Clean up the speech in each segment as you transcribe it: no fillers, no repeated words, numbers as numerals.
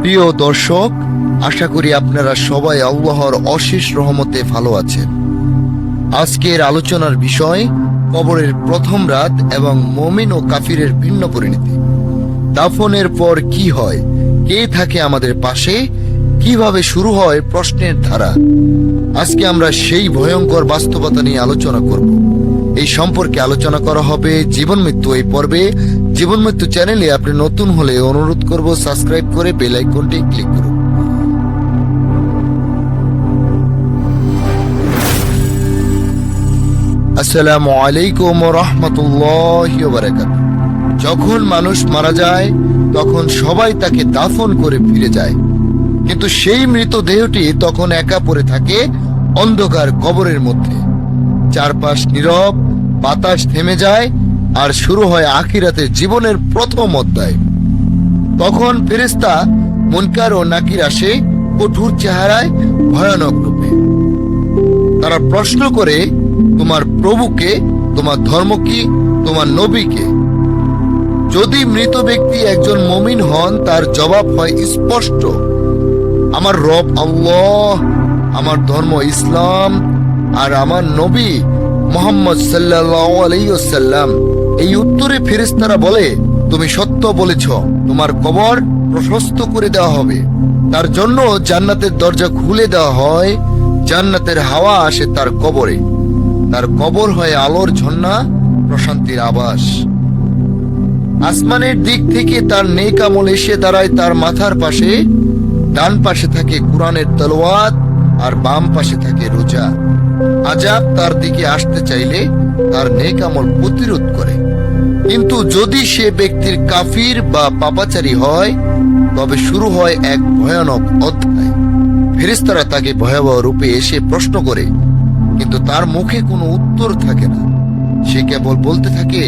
প্রিয় দর্শক, আশা করি আপনারা সবাই আল্লাহর অশেষ রহমতে ভালো আছেন। আজকের আলোচনার বিষয় কবরের প্রথম রাত এবং মুমিন ও কাফিরের ভিন্ন পরিণতি। দাফনের পর কি হয়, কে থাকে আমাদের পাশে, কিভাবে শুরু হয় প্রশ্নের ধারা। আজকে আমরা সেই ভয়ঙ্কর বাস্তবতা নিয়ে আলোচনা করব। এই সম্পর্কে আলোচনা করা হবে জীবন মৃত্যু এই পর্বে। জীবন মৃত্যু চ্যানেলে আপনি নতুন হলে অনুরোধ করব সাবস্ক্রাইব করে বেল আইকনটি ক্লিক করুন। আসসালামু আলাইকুম ওয়া রাহমাতুল্লাহি ওয়া বারাকাতুহু। যখন মানুষ মারা যায় তখন সবাই তাকে দাফন করে ফিরে যায়, কিন্তু সেই মৃতদেহটি তখন একা পড়ে থাকে অন্ধকার কবরের মধ্যে। চারপাশ নীরব, বাতাস থেমে যায়, আর শুরু হয় আখিরাতের জীবনের প্রথম অধ্যায়। তখন ফেরেশতা মুনকার ও নাকির আসে কঠোর চেহারায়, ভয়ানক রূপে। তারা প্রশ্ন করে, তোমার প্রভুকে, তোমার ধর্ম কি, তোমার নবীকে? যদি মৃত ব্যক্তি একজন মুমিন হন, তার জবাব হয় স্পষ্ট, আমার রব আল্লাহ, আমার ধর্ম ইসলাম, আর আমার নবী মুহাম্মদ সাল্লাল্লাহু আলাইহি ওয়াসাল্লাম। এই উত্তরে ফেরেশতারা বলে, তুমি সত্য বলেছ, তোমার কবর প্রশস্ত করে দেওয়া হবে, তার জন্য জান্নাতের দরজা খুলে দেওয়া হয়, জান্নাতের হাওয়া আসে তার কবরে, তার কবর হয় আলোর ঝর্ণা, প্রশান্তির আবাস। আসমানের দিক থেকে তার নেক আমল এসে দাঁড়ায় তার মাথার পাশে। ডান পাশে থাকে কুরআনের তেলাওয়াত, আর বাম পাশে থাকে রোজা। আযাব তার দিকে আসতে চাইলে তার নেক আমল প্রতিরোধ করে, কিন্তু যদি সে ব্যক্তির কাফির বা পাপাচারী হয়, তবে শুরু হয় এক ভয়ানক অধ্যায়। ফেরেশতারা তাকে ভয়াবহ রূপে এসে প্রশ্ন করে, কিন্তু তার মুখে কোনো উত্তর থাকে না। সে কেবল বলতে থাকে,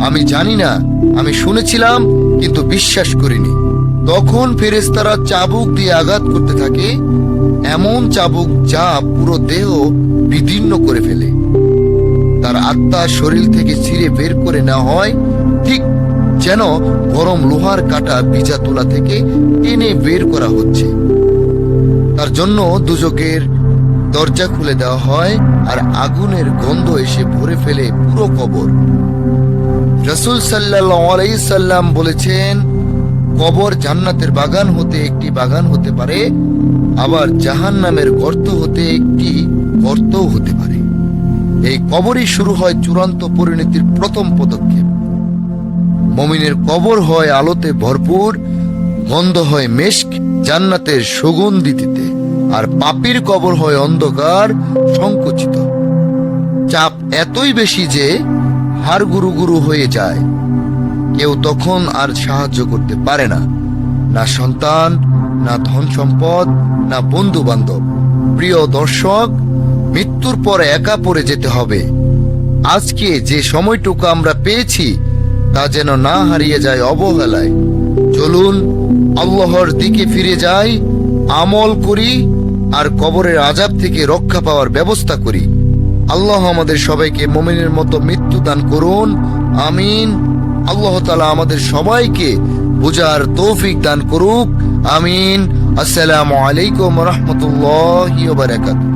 আমি জানি না, আমি শুনেছিলাম কিন্তু বিশ্বাস করিনি। তখন ফেরেশতারা চাবুক দিয়ে আঘাত করতে থাকে, এমন চাবুক যা পুরো দেহ বিদীর্ণ করে ফেলে। তার আত্মা শরীর থেকে ছিঁড়ে বের করে নেওয়া হয়, ঠিক যেন গরম লোহার কাটা ভিজা তুলা থেকে টেনে বের করা হচ্ছে। তার জন্য দুজকের দরজা খুলে দেওয়া হয়, আর আগুনের গন্ধ এসে ভরে ফেলে পুরো কবর। রাসূল সাল্লাল্লাহু আলাইহি সাল্লাম বলেছেন, কবর জান্নাতের বাগান হতে একটি বাগান হতে পারে, আবার জাহান্নামের গর্ত হতে একটি গর্তও হতে পারে। এই কবরই শুরু হয় চূড়ান্ত পরিণতির প্রথম পদক্ষেপ। মুমিনের কবর হয় আলোতে ভরপুর, গন্ধ হয় মেশক, জান্নাতের সুগন্ধিতে, আর পাপীর কবর হয় অন্ধকার, সংকুচিত। চাপ এতই বেশি যে হাড় গুরু গুরু হয়ে যায়। কেউ তখন আর সাহায্য করতে পারে না, না সন্তান, না ধন সম্পদ, না বন্ধু বান্ধব। প্রিয় দর্শক, মৃত্যুর পর একা পড়ে যেতে হবে। আজকে যে সময়টুকু আমরা পেয়েছি তা যেন না হারিয়ে যায় অবহেলায়। চলুন আল্লাহর দিকে ফিরে যাই, আমল করি, আর কবরের আযাব থেকে রক্ষা পাওয়ার ব্যবস্থা করি। আল্লাহ আমাদের সবাইকে মুমিনের মতো মৃত্যু দান করুন, আমিন। আল্লাহ তাআলা আমাদের সবাইকে বুঝার তৌফিক দান করুক, আমিন। আসসালামু আলাইকুম ওয়া রাহমাতুল্লাহি ওয়া বারাকাতুহু।